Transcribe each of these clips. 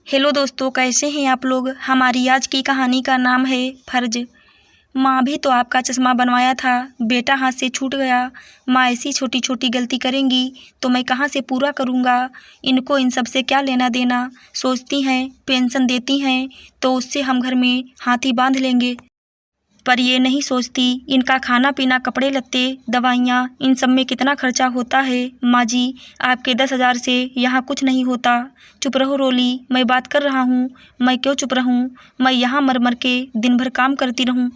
Hello दोस्तों, कैसे हैं आप लोग। हमारी आज की कहानी का नाम है फर्ज। माँ भी तो आपका चश्मा बनवाया था, बेटा हाथ से छूट गया। माँ ऐसी छोटी छोटी गलती करेंगी तो मैं कहाँ से पूरा करूँगा। इनको इन सब से क्या लेना देना। सोचती हैं पेंशन देती हैं तो उससे हम घर में हाथी बांध लेंगे, पर ये नहीं सोचती इनका खाना पीना, कपड़े लत्ते, दवाइयाँ, इन सब में कितना खर्चा होता है। माँ जी, आपके 10,000 से यहाँ कुछ नहीं होता। चुप रहो रोली, मैं बात कर रहा हूँ। मैं क्यों चुप रहूँ, मैं यहाँ मर मर के दिन भर काम करती रहूँ।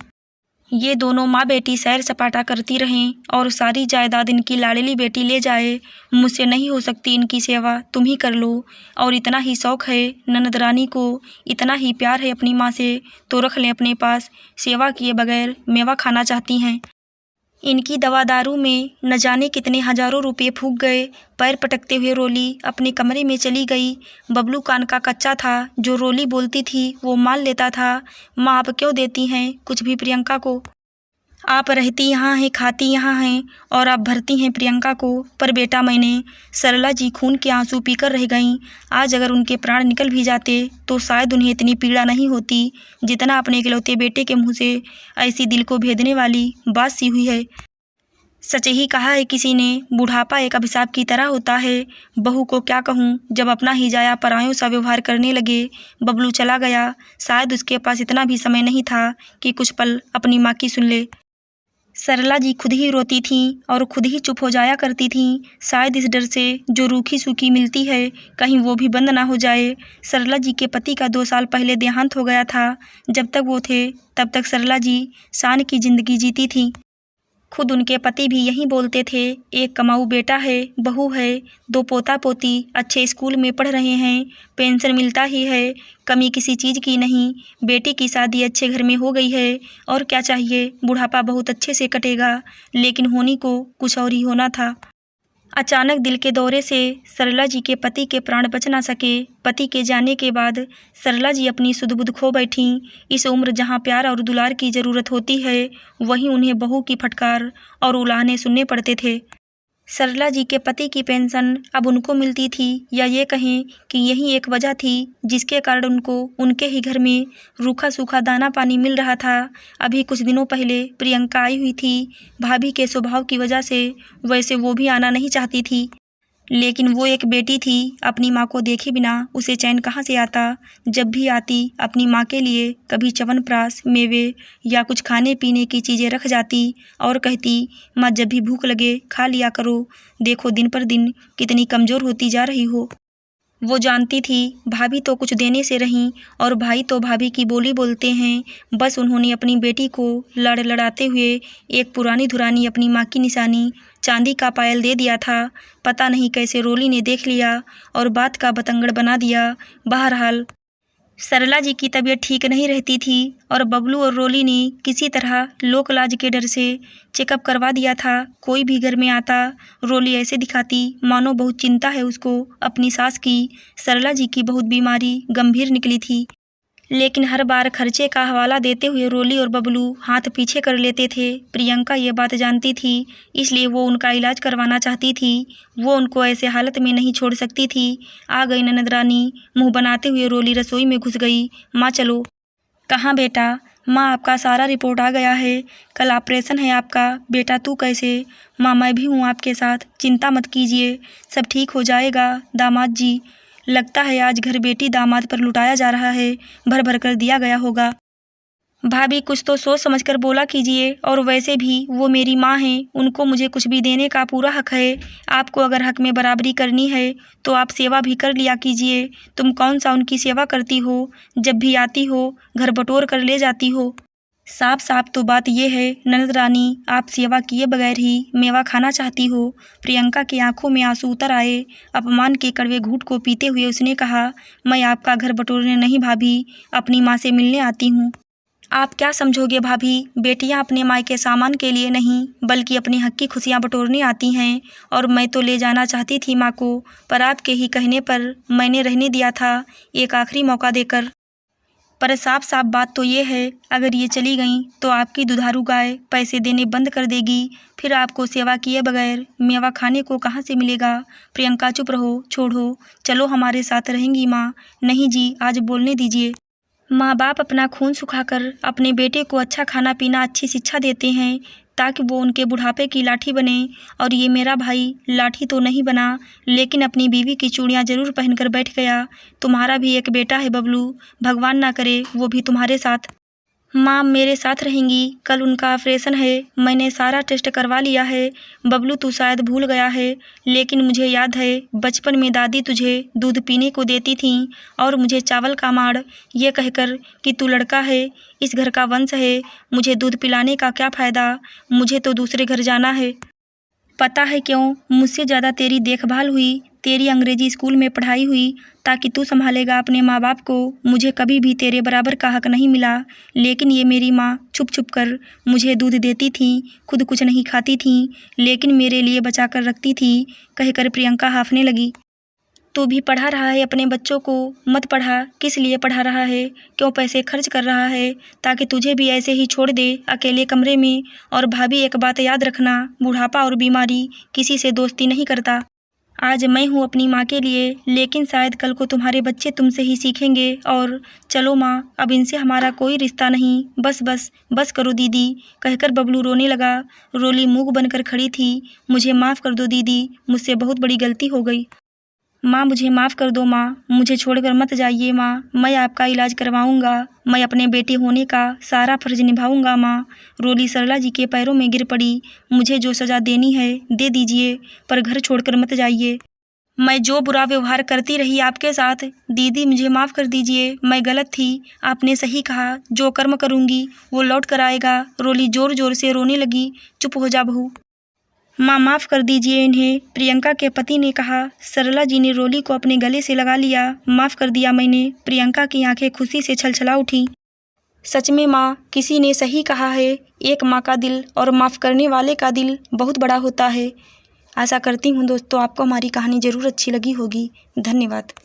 ये दोनों माँ बेटी सैर सपाटा करती रहें और सारी जायदाद इनकी लाडली बेटी ले जाए। मुझसे नहीं हो सकती इनकी सेवा, तुम ही कर लो। और इतना ही शौक़ है ननद रानी को, इतना ही प्यार है अपनी माँ से तो रख लें अपने पास। सेवा किए बगैर मेवा खाना चाहती हैं। इनकी दवा दारू में न जाने कितने हज़ारों रुपये फूक गए। पैर पटकते हुए रोली अपने कमरे में चली गई। बबलू कान का कच्चा था, जो रोली बोलती थी वो मान लेता था। माँ आप क्यों देती हैं कुछ भी प्रियंका को। आप रहती यहाँ हैं, खाती यहाँ हैं और आप भरती हैं प्रियंका को। पर बेटा मैंने, सरला जी खून के आंसू पीकर रह गईं। आज अगर उनके प्राण निकल भी जाते तो शायद उन्हें इतनी पीड़ा नहीं होती जितना अपने इकलौते बेटे के मुँह से ऐसी दिल को भेदने वाली बात सी हुई है। सच ही कहा है किसी ने, बुढ़ापा एक अभिशाप की तरह होता है। बहू को क्या कहूँ, जब अपना ही जाया परायों सा व्यवहार करने लगे। बबलू चला गया, शायद उसके पास इतना भी समय नहीं था कि कुछ पल अपनी माँ की सुन ले। सरला जी खुद ही रोती थीं और खुद ही चुप हो जाया करती थीं, शायद इस डर से जो रूखी सूखी मिलती है कहीं वो भी बंद ना हो जाए। सरला जी के पति का 2 साल पहले देहांत हो गया था। जब तक वो थे तब तक सरला जी शान की ज़िंदगी जीती थीं। खुद उनके पति भी यही बोलते थे, एक कमाऊ बेटा है, बहू है, 2 पोता पोती अच्छे स्कूल में पढ़ रहे हैं, पेंशन मिलता ही है, कमी किसी चीज़ की नहीं। बेटी की शादी अच्छे घर में हो गई है, और क्या चाहिए, बुढ़ापा बहुत अच्छे से कटेगा। लेकिन होनी को कुछ और ही होना था। अचानक दिल के दौरे से सरला जी के पति के प्राण बच ना सके। पति के जाने के बाद सरला जी अपनी सुध-बुध खो बैठीं। इस उम्र जहाँ प्यार और दुलार की ज़रूरत होती है, वहीं उन्हें बहू की फटकार और उलाहने सुनने पड़ते थे। सरला जी के पति की पेंशन अब उनको मिलती थी, या ये कहें कि यही एक वजह थी जिसके कारण उनको उनके ही घर में रूखा सूखा दाना पानी मिल रहा था। अभी कुछ दिनों पहले प्रियंका आई हुई थी। भाभी के स्वभाव की वजह से वैसे वो भी आना नहीं चाहती थी, लेकिन वो एक बेटी थी, अपनी माँ को देखे बिना उसे चैन कहाँ से आता। जब भी आती अपनी माँ के लिए कभी च्यवनप्राश, मेवे या कुछ खाने पीने की चीज़ें रख जाती और कहती, माँ जब भी भूख लगे खा लिया करो, देखो दिन पर दिन कितनी कमज़ोर होती जा रही हो। वो जानती थी भाभी तो कुछ देने से रहीं और भाई तो भाभी की बोली बोलते हैं। बस उन्होंने अपनी बेटी को लड़ लड़ाते हुए एक पुरानी धुरानी अपनी माँ की निशानी चांदी का पायल दे दिया था। पता नहीं कैसे रोली ने देख लिया और बात का बतंगड़ बना दिया। बहरहाल सरला जी की तबीयत ठीक नहीं रहती थी और बबलू और रोली ने किसी तरह लोक लाज के डर से चेकअप करवा दिया था। कोई भी घर में आता रोली ऐसे दिखाती मानो बहुत चिंता है उसको अपनी सास की। सरला जी की बहुत बीमारी गंभीर निकली थी, लेकिन हर बार खर्चे का हवाला देते हुए रोली और बबलू हाथ पीछे कर लेते थे। प्रियंका ये बात जानती थी, इसलिए वो उनका इलाज करवाना चाहती थी। वो उनको ऐसे हालत में नहीं छोड़ सकती थी। आ गई ननद रानी, मुँह बनाते हुए रोली रसोई में घुस गई। माँ चलो। कहाँ बेटा। माँ आपका सारा रिपोर्ट आ गया है, कल ऑपरेशन है आपका। बेटा तू कैसे। माँ मैं भी हूँ आपके साथ, चिंता मत कीजिए, सब ठीक हो जाएगा। दामाद जी, लगता है आज घर बेटी दामाद पर लुटाया जा रहा है, भर भर कर दिया गया होगा। भाभी कुछ तो सोच समझ कर बोला कीजिए, और वैसे भी वो मेरी माँ हैं, उनको मुझे कुछ भी देने का पूरा हक है। आपको अगर हक में बराबरी करनी है तो आप सेवा भी कर लिया कीजिए। तुम कौन सा उनकी सेवा करती हो, जब भी आती हो घर बटोर कर ले जाती हो। साफ साफ तो बात यह है ननद रानी, आप सेवा किए बगैर ही मेवा खाना चाहती हो। प्रियंका की आंखों में आंसू उतर आए। अपमान के कड़वे घूंट को पीते हुए उसने कहा, मैं आपका घर बटोरने नहीं भाभी, अपनी माँ से मिलने आती हूँ। आप क्या समझोगे भाभी, बेटियां अपने मायके सामान के लिए नहीं बल्कि अपनी हक की खुशियाँ बटोरने आती हैं। और मैं तो ले जाना चाहती थी माँ को, पर आपके ही कहने पर मैंने रहने दिया था, एक आखिरी मौका देकर। पर साफ साफ बात तो ये है, अगर ये चली गईं तो आपकी दुधारू गाय पैसे देने बंद कर देगी। फिर आपको सेवा किए बगैर मेवा खाने को कहाँ से मिलेगा। प्रियंका चुप रहो, छोड़ो, चलो हमारे साथ रहेंगी माँ। नहीं जी, आज बोलने दीजिए। माँ बाप अपना खून सुखाकर अपने बेटे को अच्छा खाना पीना, अच्छी शिक्षा देते हैं ताकि वो उनके बुढ़ापे की लाठी बने। और ये मेरा भाई लाठी तो नहीं बना, लेकिन अपनी बीवी की चूड़ियाँ ज़रूर पहनकर बैठ गया। तुम्हारा भी एक बेटा है बबलू, भगवान ना करे वो भी तुम्हारे साथ। माँ मेरे साथ रहेंगी, कल उनका ऑपरेशन है, मैंने सारा टेस्ट करवा लिया है। बबलू तू शायद भूल गया है, लेकिन मुझे याद है बचपन में दादी तुझे दूध पीने को देती थीं और मुझे चावल का माड़, ये कहकर कि तू लड़का है, इस घर का वंश है, मुझे दूध पिलाने का क्या फ़ायदा, मुझे तो दूसरे घर जाना है। पता है क्यों? मुझसे ज़्यादा तेरी देखभाल हुई, तेरी अंग्रेजी स्कूल में पढ़ाई हुई ताकि तू संभालेगा अपने माँ बाप को। मुझे कभी भी तेरे बराबर का हक नहीं मिला, लेकिन ये मेरी माँ छुप छुप कर मुझे दूध देती थी, खुद कुछ नहीं खाती थी, लेकिन मेरे लिए बचा कर रखती थी, कहकर प्रियंका हाफने लगी। तू भी पढ़ा रहा है अपने बच्चों को? मत पढ़ा। किस लिए पढ़ा रहा है? क्यों पैसे खर्च कर रहा है? ताकि तुझे भी ऐसे ही छोड़ दे अकेले कमरे में। और भाभी एक बात याद रखना, बुढ़ापा और बीमारी किसी से दोस्ती नहीं करता। आज मैं हूँ अपनी माँ के लिए, लेकिन शायद कल को तुम्हारे बच्चे तुमसे ही सीखेंगे। और चलो माँ, अब इनसे हमारा कोई रिश्ता नहीं, बस बस बस करो दीदी, कहकर बबलू रोने लगा। रोली मूक बनकर खड़ी थी। मुझे माफ़ कर दो दीदी, मुझसे बहुत बड़ी गलती हो गई। माँ मुझे माफ़ कर दो माँ, मुझे छोड़कर मत जाइए माँ, मैं आपका इलाज करवाऊँगा, मैं अपने बेटे होने का सारा फर्ज निभाऊँगा माँ। रोली सरला जी के पैरों में गिर पड़ी। मुझे जो सज़ा देनी है दे दीजिए, पर घर छोड़कर मत जाइए। मैं जो बुरा व्यवहार करती रही आपके साथ, दीदी मुझे माफ़ कर दीजिए, मैं गलत थी, आपने सही कहा, जो कर्म करूँगी वो लौट कर आएगा। रोली ज़ोर ज़ोर से रोने लगी। चुप हो जा बहू, माँ माफ़ कर दीजिए इन्हें, प्रियंका के पति ने कहा। सरला जी ने रोली को अपने गले से लगा लिया। माफ़ कर दिया मैंने। प्रियंका की आंखें खुशी से छलछला उठी। सच में माँ, किसी ने सही कहा है, एक माँ का दिल और माफ़ करने वाले का दिल बहुत बड़ा होता है। आशा करती हूँ दोस्तों आपको हमारी कहानी ज़रूर अच्छी लगी होगी। धन्यवाद।